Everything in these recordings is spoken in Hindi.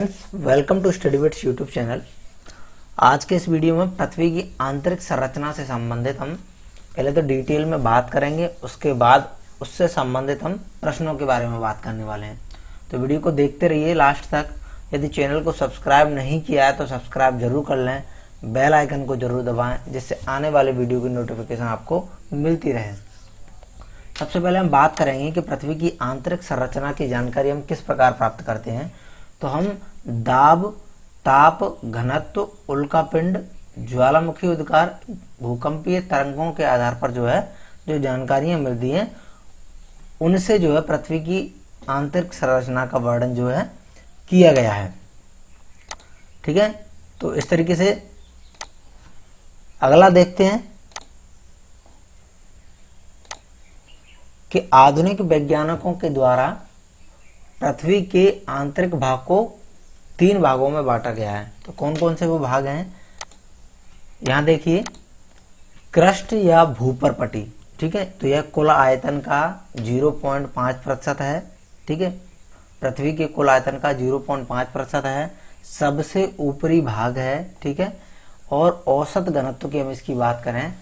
Welcome to study bits YouTube channel. आज के इस वीडियो में पृथ्वी की आंतरिक संरचना से संबंधित हम पहले तो डिटेल में बात करेंगे, उसके बाद उससे संबंधित हम प्रश्नों के बारे में बात करने वाले हैं। तो वीडियो को देखते रहिए लास्ट तक। यदि चैनल को सब्सक्राइब नहीं किया है तो सब्सक्राइब जरूर कर लें, बेल आइकन को जरूर दबाएं जिससे आने वाले वीडियो की नोटिफिकेशन आपको मिलती रहे। सबसे पहले हम बात करेंगे कि पृथ्वी की आंतरिक संरचना की जानकारी हम किस प्रकार प्राप्त करते हैं। तो हम दाब, ताप, घनत्व, उल्कापिंड, ज्वालामुखी उद्गार, भूकंपीय तरंगों के आधार पर जो जानकारियां मिलती हैं उनसे पृथ्वी की आंतरिक संरचना का वर्णन किया गया है। ठीक है, तो इस तरीके से अगला देखते हैं कि आधुनिक वैज्ञानिकों के द्वारा पृथ्वी के आंतरिक भाग को 3 भागों में बांटा गया है। तो कौन कौन से वो भाग हैं, यहां देखिए। क्रस्ट या भूपरपटी, ठीक है, तो यह कुल आयतन का 0.5% है। ठीक है, पृथ्वी के कुल आयतन का 0.5% है, सबसे ऊपरी भाग है। ठीक है, और औसत घनत्व की हम इसकी बात करें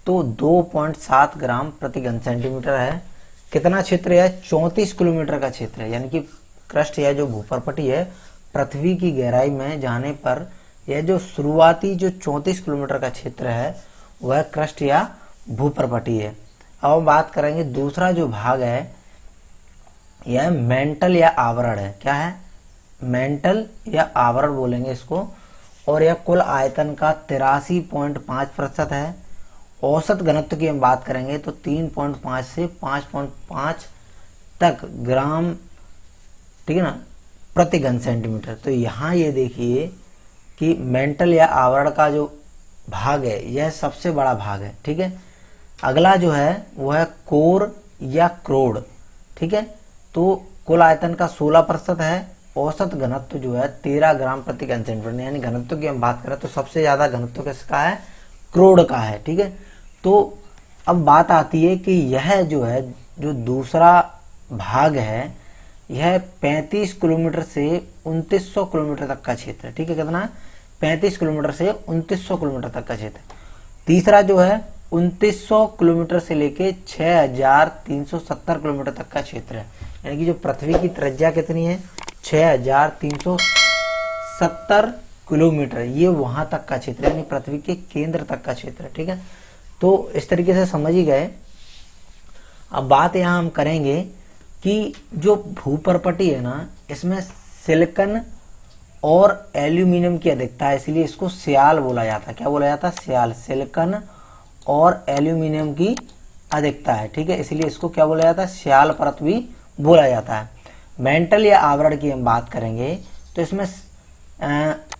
तो 2.7 ग्राम प्रति घन सेंटीमीटर है। कितना क्षेत्र है, 34 किलोमीटर का क्षेत्र है। यानी कि क्रस्ट या जो भूपरपटी है, पृथ्वी की गहराई में जाने पर यह जो शुरुआती जो 34 किलोमीटर का क्षेत्र है वह क्रस्ट या भूपरपटी है। अब हम बात करेंगे दूसरा जो भाग है, यह मेंटल या आवरण है। क्या है, मेंटल या आवरण बोलेंगे इसको। और यह कुल आयतन का 83.5% है। औसत घनत्व की हम बात करेंगे तो 3.5 से 5.5 तक ग्राम, ठीक है ना, प्रति घन सेंटीमीटर। तो यहाँ ये देखिए कि मेंटल या आवरण का जो भाग है यह सबसे बड़ा भाग है। ठीक है, अगला जो है वह है कोर या क्रोड। ठीक है, तो कुल आयतन का 16% है। औसत घनत्व 13 ग्राम प्रति घन सेंटीमीटर। यानी घनत्व की हम बात करें तो सबसे ज्यादा घनत्व किसका है, क्रोड का है। ठीक है, तो अब बात आती है कि यह जो दूसरा भाग है यह 35 किलोमीटर से 2900 किलोमीटर तक का क्षेत्र है। ठीक है, कितना है, 35 किलोमीटर से 2900 किलोमीटर तक का क्षेत्र। तीसरा जो है 2900 किलोमीटर से लेके 6370 किलोमीटर तक का क्षेत्र है। यानी कि जो पृथ्वी की त्रिज्या कितनी है, 6370 किलोमीटर, ये वहां तक का क्षेत्र है, यानी पृथ्वी के केंद्र तक का क्षेत्र है। ठीक है, तो इस तरीके से समझ ही गए। अब बात यहां हम करेंगे कि जो भूपरपटी है ना, इसमें सिलिकॉन और एल्यूमिनियम की अधिकता है, इसलिए इसको स्याल बोला जाता है। क्या बोला जाता है, स्याल। सिलिकॉन और एल्यूमिनियम की अधिकता है। ठीक है, इसलिए इसको क्या बोला जाता है, स्याल परत भी बोला जाता है। मेंटल या आवरण की हम बात करेंगे तो इसमें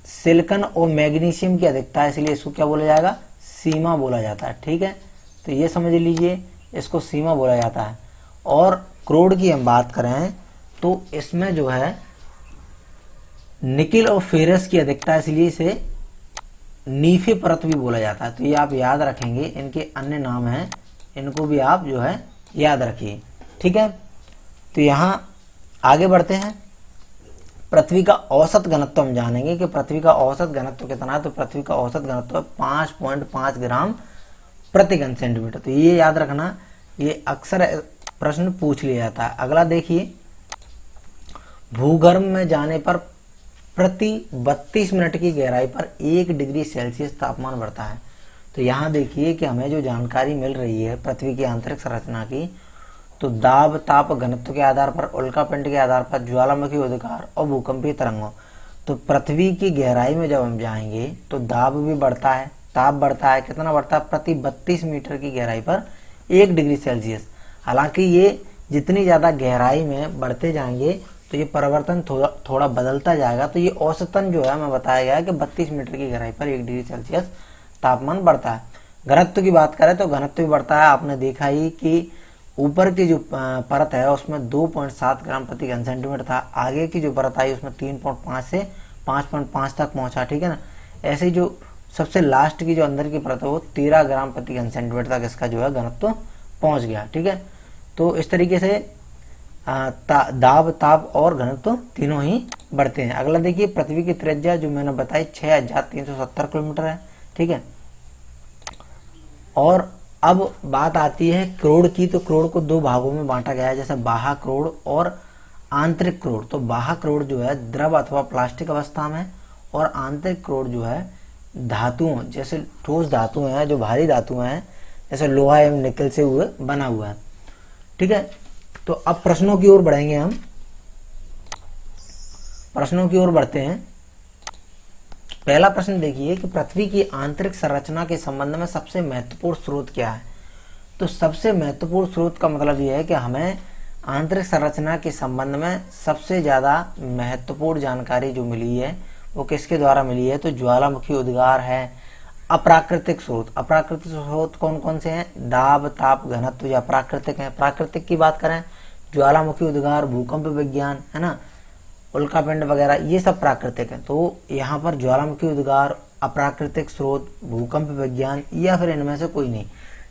सिलिकॉन और मैग्नीशियम की अधिकता है, इसलिए इसको क्या बोला जाएगा, सीमा बोला जाता है। ठीक है, तो ये समझ लीजिए, इसको सीमा बोला जाता है। और क्रोड की हम बात करें तो इसमें निकिल और फेरस की अधिकता है, इसलिए इसे नीफे परत भी बोला जाता है। तो ये आप याद रखेंगे, इनके अन्य नाम हैं, इनको भी आप याद रखिए। ठीक है, तो यहाँ आगे बढ़ते हैं। पृथ्वी का औसत घनत्व हम जानेंगे कि पृथ्वी का औसत घनत्व कितना है। तो पृथ्वी का औसत घनत्व 5.5 ग्राम प्रति घन सेंटीमीटर। तो ये याद रखना, ये अक्सर प्रश्न पूछ लिया जाता है। अगला देखिए, भूगर्भ में जाने पर प्रति 32 मिनट की गहराई पर 1 डिग्री सेल्सियस तापमान बढ़ता है। तो यहाँ देखिए कि हमें जो जानकारी मिल रही है पृथ्वी की आंतरिक संरचना की, तो दाब, ताप, घनत्व के आधार पर, उल्कापिंड के आधार पर, ज्वालामुखी उद्गार और भूकंपीय तरंगों। तो पृथ्वी की गहराई में जब हम जाएंगे तो दाब भी बढ़ता है, ताप बढ़ता है। कितना बढ़ता है, प्रति 32 मीटर की गहराई पर 1 डिग्री सेल्सियस। हालांकि ये जितनी ज्यादा गहराई में बढ़ते जाएंगे तो ये परिवर्तन थोड़ा बदलता जाएगा। तो ये औसतन हमें बताया गया है कि 32 मीटर की गहराई पर 1 डिग्री सेल्सियस तापमान बढ़ता है। घनत्व की बात करें तो घनत्व भी बढ़ता है। आपने देखा ही कि ऊपर की जो परत है उसमें 2.7 ग्राम प्रति घन सेंटीमीटर था, आगे की जो परत आई उसमें 3.5 से 5.5 तक पहुंचा। ठीक है ना, ऐसे जो सबसे लास्ट की जो अंदर की परत है वो 13 ग्राम प्रति घन सेंटीमीटर तक इसका घनत्व पहुंच गया। ठीक है, तो इस तरीके से दाब, ताप और घनत्व तीनों ही बढ़ते हैं। अगला देखिए, पृथ्वी की त्रिज्या जो मैंने बताई 6370 किलोमीटर है, ठीक है। और अब बात आती है क्रोड़ की, तो क्रोड़ को दो भागों में बांटा गया है, जैसे बाह्य क्रोड़ और आंतरिक क्रोड़। तो बाह्य क्रोड़ जो है द्रव अथवा प्लास्टिक अवस्था में, और आंतरिक क्रोड़ जो है धातुओं, जैसे ठोस धातुएं हैं, जो भारी धातुएं हैं, जैसे लोहा एवं निकल से हुए बना हुआ है, ठीक है। तो अब प्रश्नों की ओर बढ़ेंगे हम, प्रश्नों की ओर बढ़ते हैं। पहला प्रश्न देखिए कि पृथ्वी की आंतरिक संरचना के संबंध में सबसे महत्वपूर्ण स्रोत क्या है। तो सबसे महत्वपूर्ण स्रोत का मतलब यह है कि हमें आंतरिक संरचना के संबंध में सबसे ज्यादा महत्वपूर्ण जानकारी जो मिली है वो किसके द्वारा मिली है, तो ज्वालामुखी उद्गार है। अप्राकृतिक स्रोत, अप्राकृतिक स्रोत कौन कौन से हैं, दाब, ताप, घनत्व या प्राकृतिक है। प्राकृतिक की बात करें, ज्वालामुखी उद्गार, भूकंप विज्ञान, है ना, उल्कापिंड वगैरह, ये सब प्राकृतिक है। तो यहाँ पर ज्वालामुखी उद्गार, अप्राकृतिक स्रोत, भूकंप विज्ञान, या फिर इनमें से कोई नहीं।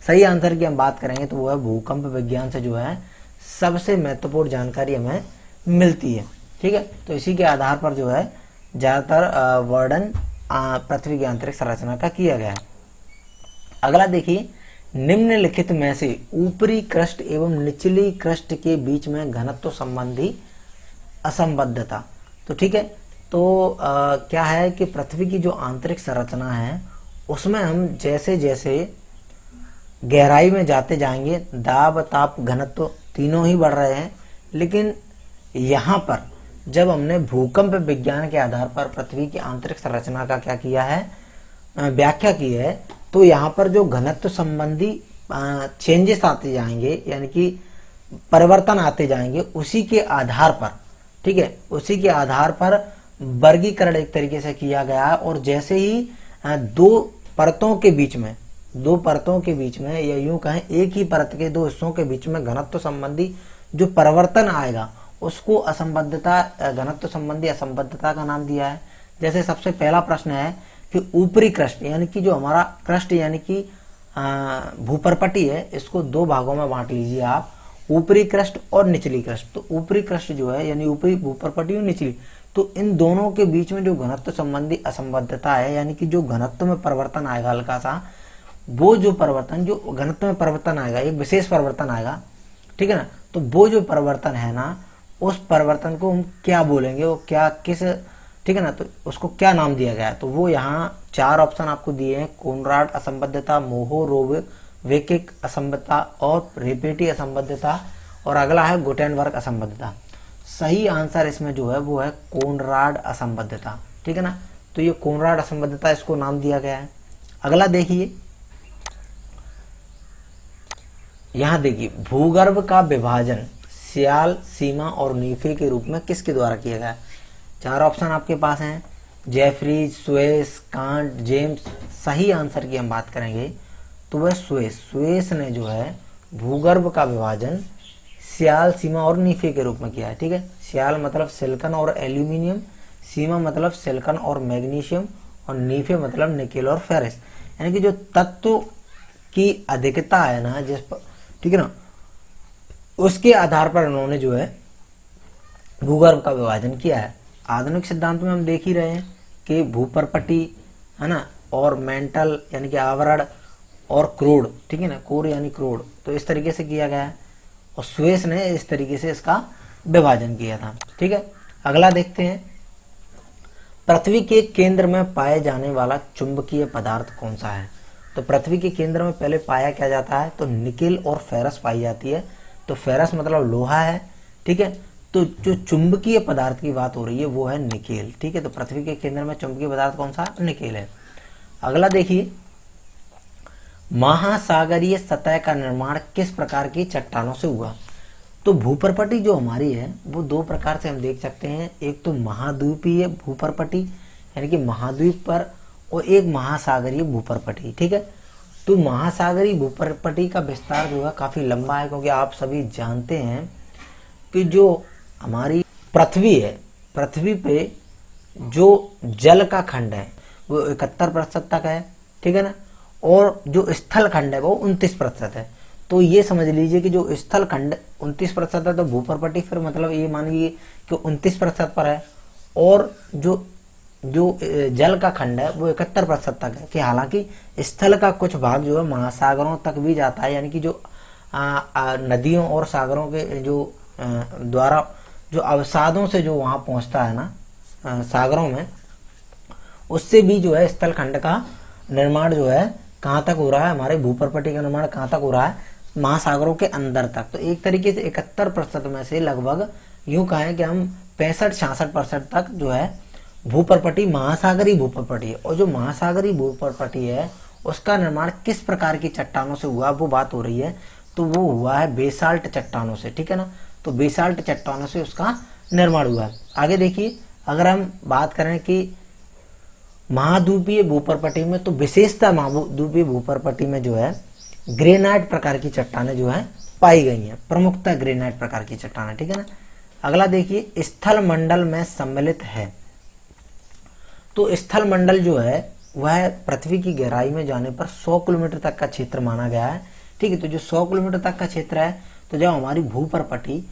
सही आंसर की हम बात करेंगे तो वो है भूकंप विज्ञान से जो है सबसे महत्वपूर्ण जानकारी हमें मिलती है, ठीक है। तो इसी के आधार पर जो है ज्यादातर वर्णन पृथ्वी की आंतरिक संरचना का किया गया है। अगला देखिए, निम्नलिखित में से ऊपरी क्रस्ट एवं निचली क्रस्ट के बीच में घनत्व संबंधी असंबद्धता। तो ठीक है, तो क्या है कि पृथ्वी की जो आंतरिक संरचना है उसमें हम जैसे जैसे गहराई में जाते जाएंगे, दाब, ताप, घनत्व तीनों ही बढ़ रहे हैं, लेकिन यहाँ पर जब हमने भूकंप विज्ञान के आधार पर पृथ्वी की आंतरिक संरचना का क्या किया है, व्याख्या की है, तो यहाँ पर जो घनत्व संबंधी चेंजेस आते जाएंगे, यानी कि परिवर्तन आते जाएंगे, उसी के आधार पर, ठीक है, उसी के आधार पर वर्गीकरण एक तरीके से किया गया है। और जैसे ही दो परतों के बीच में, दो परतों के बीच में, या यूं कहें एक ही परत के दो हिस्सों के बीच में घनत्व संबंधी जो परिवर्तन आएगा उसको असंबद्धता, घनत्व संबंधी असंबद्धता का नाम दिया है। जैसे सबसे पहला प्रश्न है कि ऊपरी क्रस्ट, यानी कि जो हमारा क्रस्ट यानी कि भूपरपटी है, इसको दो भागों में बांट लीजिए आप, ऊपरी क्रस्ट और निचली क्रस्ट। तो ऊपरी क्रस्ट जो है यानी ऊपरी भूपरपटी और निचली, तो इन दोनों के बीच में जो घनत्व संबंधी असंबद्धता है, यानी कि जो घनत्व में परिवर्तन आएगा हल्का सा, वो जो परिवर्तन, जो घनत्व में परिवर्तन आएगा, एक विशेष परिवर्तन आएगा, ठीक है ना, तो वो जो परिवर्तन है ना, उस परिवर्तन को हम क्या बोलेंगे, वो क्या किस, ठीक है ना, तो उसको क्या नाम दिया गया है। तो वो यहाँ चार ऑप्शन आपको दिए हैं, कोनराड असंबद्धता, मोहोरोविक असंबद्धता और रेपेटी असंबद्धता, और अगला है गुटेनबर्ग असंबद्धता। सही आंसर इसमें जो है वो है कोनराड असंबद्धता, ठीक है ना। तो ये कोनराड असंबद्धता इसको नाम दिया गया है। अगला देखिए, यहां देखिए, भूगर्भ का विभाजन सियाल, सीमा और नीफे के रूप में किसके द्वारा किया गया। चार ऑप्शन आपके पास हैं, जेफरी, स्वेस, कांट, जेम्स। सही आंसर की हम बात करेंगे तो वह स्वेस ने जो है भूगर्भ का विभाजन सियाल, सीमा और नीफे के रूप में किया है, ठीक है। सियाल मतलब सिलिकॉन और एल्यूमिनियम, सीमा मतलब सिलिकॉन और मैग्नीशियम, और नीफे मतलब निकेल और फेरस, यानी कि जो तत्व की अधिकता है ना जिस पर, ठीक है ना, उसके आधार पर उन्होंने जो है भूगर्भ का विभाजन किया है। आधुनिक सिद्धांत में हम देख ही रहे हैं कि भूपरपटी, है ना, और मेंटल यानी कि आवरण, और क्रोड, ठीक है ना, कोर यानी क्रोड, तो इस तरीके से किया गया है, और स्वेस ने इस तरीके से इसका विभाजन किया था, ठीक है। अगला देखते हैं, पृथ्वी के केंद्र में पाए जाने वाला चुंबकीय पदार्थ कौन सा है। तो पृथ्वी के केंद्र में पहले पाया क्या जाता है, तो निकेल और फेरस पाई जाती है। तो फेरस मतलब लोहा है, ठीक है। तो जो चुंबकीय पदार्थ की बात हो रही है वो है निकेल, ठीक है। तो पृथ्वी के केंद्र में चुंबकीय पदार्थ कौन सा, निकेल है। अगला देखिए, महासागरीय सतह का निर्माण किस प्रकार की चट्टानों से हुआ। तो भूपरपटी जो हमारी है वो दो प्रकार से हम देख सकते हैं, एक तो महाद्वीपीय भूपरपटी यानी कि महाद्वीप पर, और एक महासागरीय भूपरपटी, ठीक है। तो महासागरीय भूपरपटी का विस्तार जो है काफी लंबा है, क्योंकि आप सभी जानते हैं कि जो हमारी पृथ्वी है, पृथ्वी पे जो जल का खंड है वो 71% तक है, ठीक है ना, और जो स्थल खंड है वो 29% है। तो ये समझ लीजिए कि जो स्थल खंड 29% है, तो भूपर्पटी फिर मतलब ये मानिए कि 29% पर है, और जो जो जल का खंड है वो 71% तक है। कि हालांकि स्थल का कुछ भाग जो है महासागरों तक भी जाता है, यानी कि जो नदियों और सागरों के जो द्वारा जो अवसादों से जो वहां पहुंचता है ना सागरों में, उससे भी जो है स्थल खंड का निर्माण जो है कहाँ तक हो रहा है, हमारे भूपर्पटी का निर्माण कहाँ तक हो रहा है, महासागरों के अंदर तक। तो एक तरीके से 71% में से लगभग यूं कहें कि हम 65-66% तक जो है भूपर्पटी महासागरीय भूपर्पटी है। और जो महासागरीय भूपर्पटी है उसका निर्माण किस प्रकार की चट्टानों से हुआ वो बात हो रही है, तो वो हुआ है बेसाल्ट चट्टानों से, ठीक है ना। तो बेसाल्ट चट्टानों से उसका निर्माण हुआ है। आगे देखिए, अगर हम बात करें कि महाद्वीपीय भूपर्पटी में, तो विशेषता महाद्वीपीय भूपर्पटी में जो है ग्रेनाइट प्रकार की चट्टानें जो है पाई गई हैं, प्रमुखतः ग्रेनाइट प्रकार की चट्टानें, ठीक है ना। अगला देखिए, स्थल मंडल में सम्मिलित है। तो स्थल मंडल जो है वह पृथ्वी की गहराई में जाने पर 100 किलोमीटर तक का क्षेत्र माना गया है, ठीक है। तो जो 100 किलोमीटर तक का क्षेत्र है, तो जब हमारी भूपर्पटी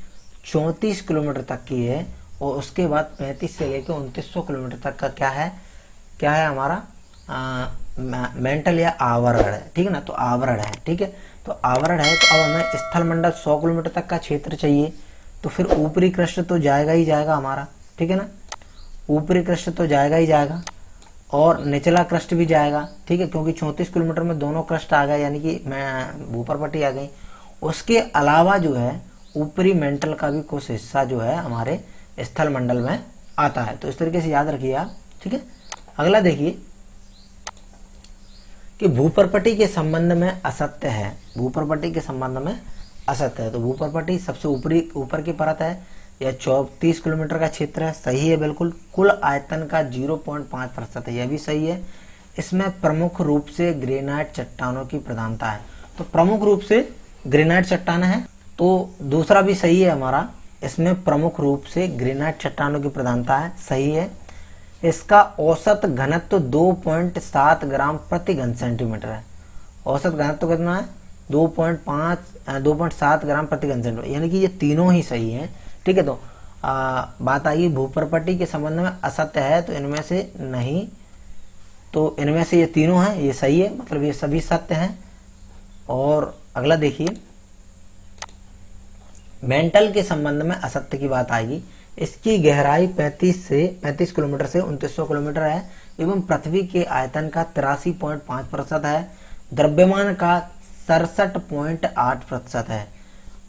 34 किलोमीटर तक की है, और उसके बाद 35 से लेकर 2900 किलोमीटर तक का क्या है हमारा मेंटल या आवरण है, ठीक है ना। तो आवरण है, ठीक है। तो आवरण है, तो अब हमें स्थल मंडल 100 किलोमीटर तक का क्षेत्र चाहिए, तो फिर ऊपरी कृष्ण तो जाएगा ही जाएगा हमारा, ठीक है ना। ऊपरी कृष्ण तो जाएगा ही जाएगा, और निचला कृष्ण भी जाएगा, ठीक है, क्योंकि 34 किलोमीटर में दोनों कृष्ण आ गए, यानी कि भूपर्पटी आ गई। उसके अलावा जो है ऊपरी मेंटल का भी कुछ हिस्सा जो है हमारे स्थल मंडल में आता है। तो इस तरीके से याद रखिए आप, ठीक है। अगला देखिए कि भूपर्पटी के संबंध में असत्य है। भूपर्पटी के संबंध में असत्य है, तो भूपर्पटी सबसे ऊपर की परत है, यह 34 किलोमीटर का क्षेत्र है, सही है बिल्कुल। कुल आयतन का 0.5% है, यह भी सही है। इसमें प्रमुख रूप से ग्रेनाइट चट्टानों की प्रधानता है, तो प्रमुख रूप से ग्रेनाइट चट्टान है। तो दूसरा भी सही है हमारा, इसमें प्रमुख रूप से ग्रेनाइट चट्टानों की प्रधानता है, सही है। इसका औसत घनत्व 2.7 ग्राम प्रति घन सेंटीमीटर है। औसत घनत्व कितना है? 2.7 ग्राम प्रति घन सेंटीमीटर, यानी कि ये तीनों ही सही हैं, ठीक है। तो बात आई भूपर्पटी के संबंध में असत्य है, तो इनमें से नहीं, तो इनमें से ये तीनों हैं, ये सही है, मतलब ये सभी सत्य हैं। और अगला देखिए, मेंटल के संबंध में असत्य की बात आएगी। इसकी गहराई 35 किलोमीटर से 2900 किलोमीटर है, एवं पृथ्वी के आयतन का 83.5% है। द्रव्यमान का 67.8% है,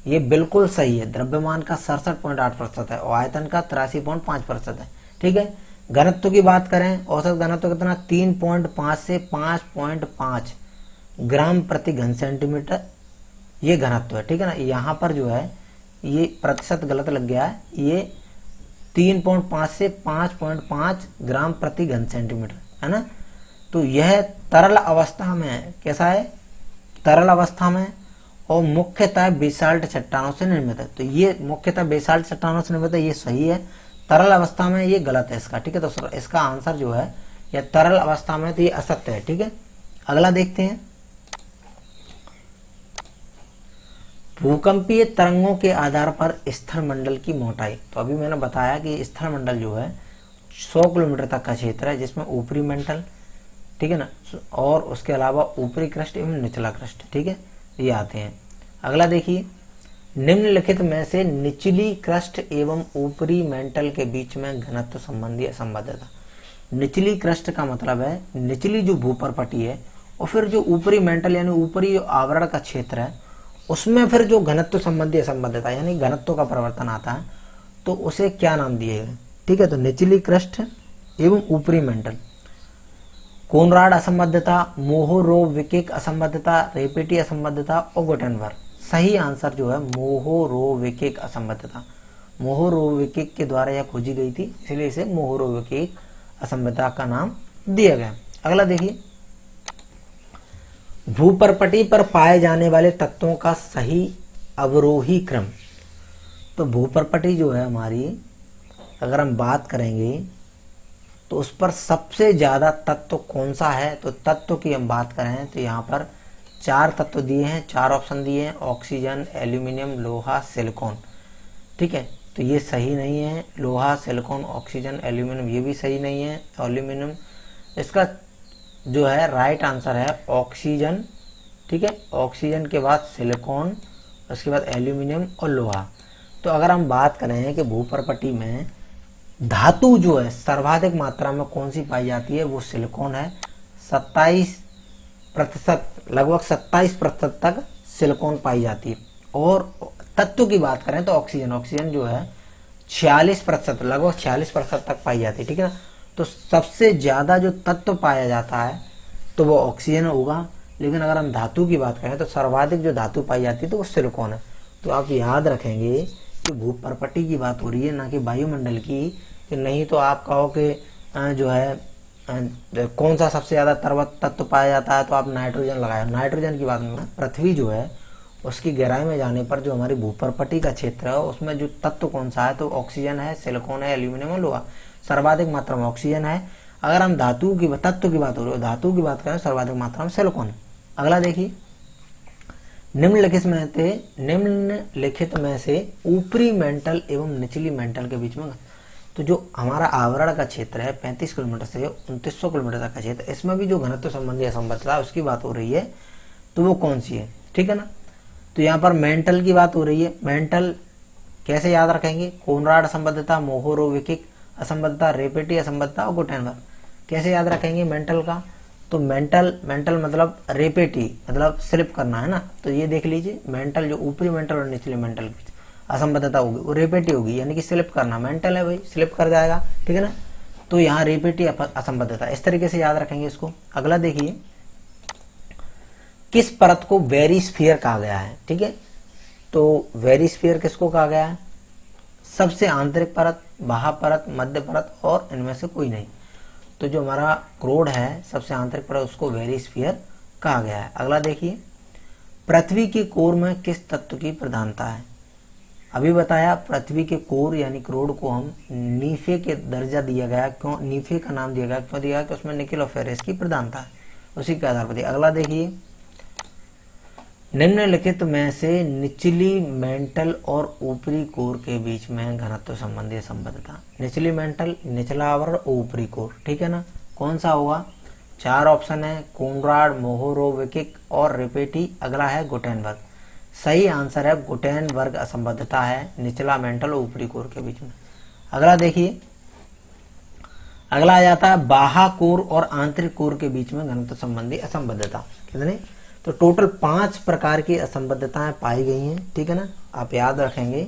ये बिल्कुल सही है। द्रव्यमान का 67.8% है, और आयतन का 83.5% है, ठीक है। घनत्व की बात करें, औसत घनत्व कितना? 3.5 से 5.5 ग्राम प्रति घन सेंटीमीटर, ये घनत्व है, ठीक है ना। यहाँ पर जो है ये प्रतिशत गलत लग गया है, ये 3.5 से 5.5 ग्राम प्रति घन सेंटीमीटर है ना। तो यह तरल अवस्था में है, कैसा है? तरल अवस्था में, और मुख्यतः बेसाल्ट चट्टानों से निर्मित है। तो ये मुख्यतः बेसाल्ट चट्टानों से निर्मित है, ये सही है। तरल अवस्था में ये गलत है इसका, ठीक है। तो इसका आंसर जो है यह तरल अवस्था में, तो ये असत्य है, ठीक है। अगला देखते हैं, भूकंपीय तरंगों के आधार पर स्थल मंडल की मोटाई। तो अभी मैंने बताया कि स्थल मंडल जो है 100 किलोमीटर तक का क्षेत्र है, जिसमें ऊपरी मंडल, ठीक है ना, और उसके अलावा ऊपरी क्रस्ट एवं निचला क्रस्ट, ठीक है, ये आते हैं। अगला देखिए, निम्नलिखित में से निचली क्रस्ट एवं ऊपरी मेंटल के बीच में घनत्व संबंधी असंबद्धता। निचली क्रस्ट का मतलब है निचली जो भूपर्पटी है, और फिर जो ऊपरी मेंटल यानी ऊपरी आवरण का क्षेत्र है, उसमें फिर जो घनत्व संबंधी असंबद्धता यानी घनत्व का परिवर्तन आता है, तो उसे क्या नाम दिए गए, ठीक है। तो निचली क्रस्ट एवं ऊपरी मेंटल, कोनराड असंबद्धता, मोहोरोविकिक असंबद्धता, रेपेटी असंबद्धता और गुटेनबर्ग। सही आंसर जो है मोहोरोविकिक असंबद्धता। मोहोरोविकिक के द्वारा यह खोजी गई थी, इसलिए इसे मोहोरोविकिक असंबद्धता का नाम दिया गया। अगला देखिए, भूपर्पटी पर पाए जाने वाले तत्वों का सही अवरोही क्रम। तो भूपर्पटी जो है हमारी, अगर हम बात करेंगे तो उस पर सबसे ज्यादा तत्व कौन सा है? तो तत्व की हम बात करें तो यहाँ पर 4 तत्व दिए हैं, 4 ऑप्शन दिए हैं, ऑक्सीजन, एल्यूमिनियम, लोहा, सिलिकॉन। ठीक है, तो ये सही नहीं है। लोहा, सिलिकॉन, ऑक्सीजन, एल्यूमिनियम ये भी सही नहीं है। एल्यूमिनियम इसका जो है राइट आंसर है ऑक्सीजन। ठीक है, ऑक्सीजन के बाद सिलिकॉन, उसके बाद एल्यूमिनियम और लोहा। तो अगर हम बात करें कि भूपर्पटी में धातु जो है सर्वाधिक मात्रा में कौन सी पाई जाती है, वो सिलिकॉन है। 27%, लगभग 27% तक सिलिकॉन पाई जाती है। और तत्व की बात करें तो ऑक्सीजन, ऑक्सीजन जो है 46%, लगभग 46% तक पाई जाती है। ठीक है ना, तो सबसे ज्यादा जो तत्व पाया जाता है तो वो ऑक्सीजन होगा। लेकिन अगर हम धातु की बात करें तो सर्वाधिक जो धातु पाई जाती है तो वो सिलिकॉन है। तो आप याद रखेंगे कि भूपर्पटी की बात हो रही है, ना कि वायुमंडल की। कि नहीं तो आप कहो कि जो है कौन सा सबसे ज्यादा तत्व पाया जाता है, तो आप नाइट्रोजन लगाए। नाइट्रोजन की बात नहीं, पृथ्वी जो है उसकी गहराई में जाने पर जो हमारी भूपर्पटी का क्षेत्र है उसमें जो तत्व कौन सा है, तो ऑक्सीजन है, सिलिकॉन है, एल्यूमिनियम और लोहा। सर्वाधिक मात्रा में ऑक्सीजन है। अगर हम धातु की तत्व की बात हो रही है, धातु की बात करें सर्वाधिक मात्रा में सिलिकॉन है। अगला देखिए, निम्नलिखित में से ऊपरी मेंटल एवं निचली मेंटल के बीच में, तो जो हमारा आवरण का क्षेत्र है 35 किलोमीटर से 2900 किलोमीटर तक का क्षेत्र, इसमें भी जो घनत्व संबंधी असंबद्धता उसकी बात हो रही है, तो वो कौन सी है? ठीक है ना, तो यहाँ पर मेंटल की बात हो रही है। मेंटल कैसे याद रखेंगे? कोनराड असंबद्धता, मोहोरोविकिक असंबद्धता, रेपेटी असंबद्धता और गुटेनबर्ग। कैसे याद रखेंगे मेंटल का? तो मेंटल मतलब रेपेटी मतलब स्लिप करना है ना, तो ये देख लीजिए मेंटल जो ऊपरी मेंटल और निचले मेंटल के बीच असंबद्धता होगी वो रेपेटी होगी, यानी कि स्लिप करना। मेंटल है भाई, स्लिप कर जाएगा। ठीक है ना, तो यहाँ रेपेटी असंबद्धता, इस तरीके से याद रखेंगे इसको। अगला देखिए, किस परत को वेरिस्फीयर कहा गया है? ठीक है, तो वेरिस्फीयर किसको कहा गया है? सबसे आंतरिक परत, बाह्य परत, मध्य परत और इनमें से कोई नहीं। तो जो हमारा क्रोड है सबसे आंतरिक परत, उसको वेरिस्फीयर कहा गया है। अगला देखिए, पृथ्वी के कोर में किस तत्व की प्रधानता है? अभी बताया पृथ्वी के कोर यानी क्रोड को हम नीफे के दर्जा दिया गया। क्यों नीफे का नाम दिया गया? क्यों दिया गया? कि उसमें निकेल और फेरस की प्रधानता है, उसी के आधार पर। अगला देखिए, निम्नलिखित में से निचली मेंटल और ऊपरी कोर के बीच में घनत्व संबंधी संबद्धता। निचली मेंटल, निचला आवरण, ऊपरी कोर। ठीक है ना, कौन सा होगा? 4 ऑप्शन है, कोनराड, मोहोरोविकिक और रेपेटी। अगला है गुटेनबर्ग। सही आंसर है गुटेनबर्ग असंबद्धता है निचला मेंटल और ऊपरी कोर के बीच में। अगला देखिए, अगला आ जाता है बाह्य कोर और आंतरिक कोर के बीच में घनत्व संबंधी असंबद्धता। कितने? तो टोटल 5 प्रकार की असंबद्धताएं पाई गई हैं। ठीक है ना, आप याद रखेंगे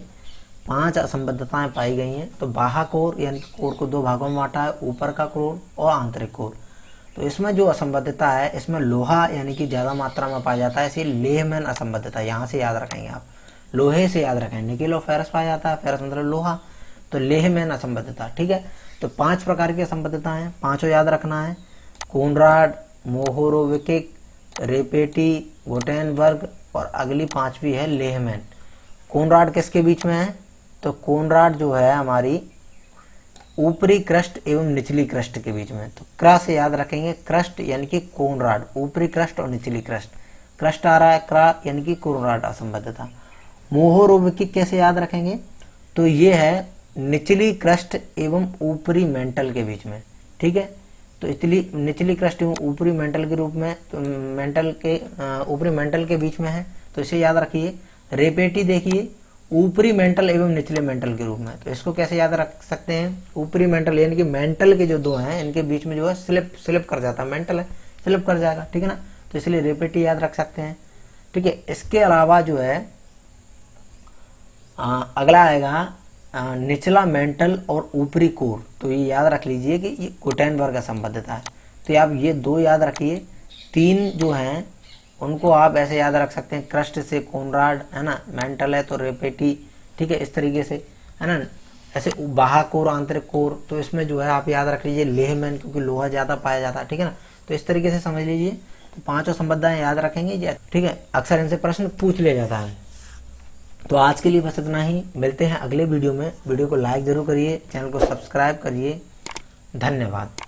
5 असंबद्धताएं पाई गई हैं। तो बाह्य कोर यानी कोर को 2 भागों में बांटा है, ऊपर का कोर और आंतरिक कोर। तो इसमें जो असंबद्धता है, इसमें लोहा यानी कि ज्यादा मात्रा में पाया जाता है, इसे लेहमैन असंबद्धता, यहाँ से याद रखेंगे आप, लोहे से याद रखेंगे। निकेल और फेरस पाया जाता है, फेरस मतलब लोहा, तो लेहमैन असंबद्धता। ठीक है, तो 5 प्रकार की असंबद्धता है, 5 याद रखना है, कोनराड, मोहोरोविकिक, रेपेटी, गुटेनबर्ग और अगली 5वीं है लेहमैन। कोनराड किसके बीच में है? तो कोनराड जो है हमारी ऊपरी क्रस्ट एवं निचली क्रस्ट के बीच में। तो क्रा से याद रखेंगे, क्रस्ट यानी कि कोनराड, ऊपरी क्रस्ट और निचली क्रस्ट। क्रस्ट आ रहा है, क्रा यानी कि कोनराड असंबद्धता। मोहोरोविकिक कैसे याद रखेंगे? तो ये है निचली क्रस्ट एवं ऊपरी मेंटल के बीच में। ठीक है, तो इतनी निचली क्रस्ट एवं ऊपरी मेंटल के रूप में, तो मेंटल के ऊपरी मेंटल के बीच में है, तो इसे याद रखिए। रेपेटी देखिए ऊपरी मेंटल एवं निचले मेंटल के रूप में, तो इसको कैसे याद रख सकते हैं? ऊपरी मेंटल यानी कि मेंटल के जो 2 हैं इनके बीच में जो है स्लिप कर जाता है, मेंटल है स्लिप कर जाएगा। ठीक है ना, तो इसलिए रेपेटी याद रख सकते हैं। ठीक है, इसके अलावा जो है अगला आएगा निचला मेंटल और ऊपरी कोर। तो ये याद रख लीजिए कि ये गुटेनबर्ग असंबद्धता है। तो आप ये 2 याद रखिए। 3 जो हैं उनको आप ऐसे याद रख सकते हैं, क्रस्ट से कोनराड है ना, मेंटल है तो रेपेटी। ठीक है, इस तरीके से है ना। ऐसे बाह्य कोर, आंतरिक कोर, तो इसमें जो है आप याद रख लीजिए लेहमैन, क्योंकि लोहा ज्यादा पाया जाता है। ठीक है ना, तो इस तरीके से समझ लीजिए। तो 5 संबद्धताएं याद रखेंगे। ठीक है, अक्सर इनसे प्रश्न पूछ लिया जाता है। तो आज के लिए बस इतना ही, मिलते हैं अगले वीडियो में। वीडियो को लाइक जरूर करिए, चैनल को सब्सक्राइब करिए। धन्यवाद।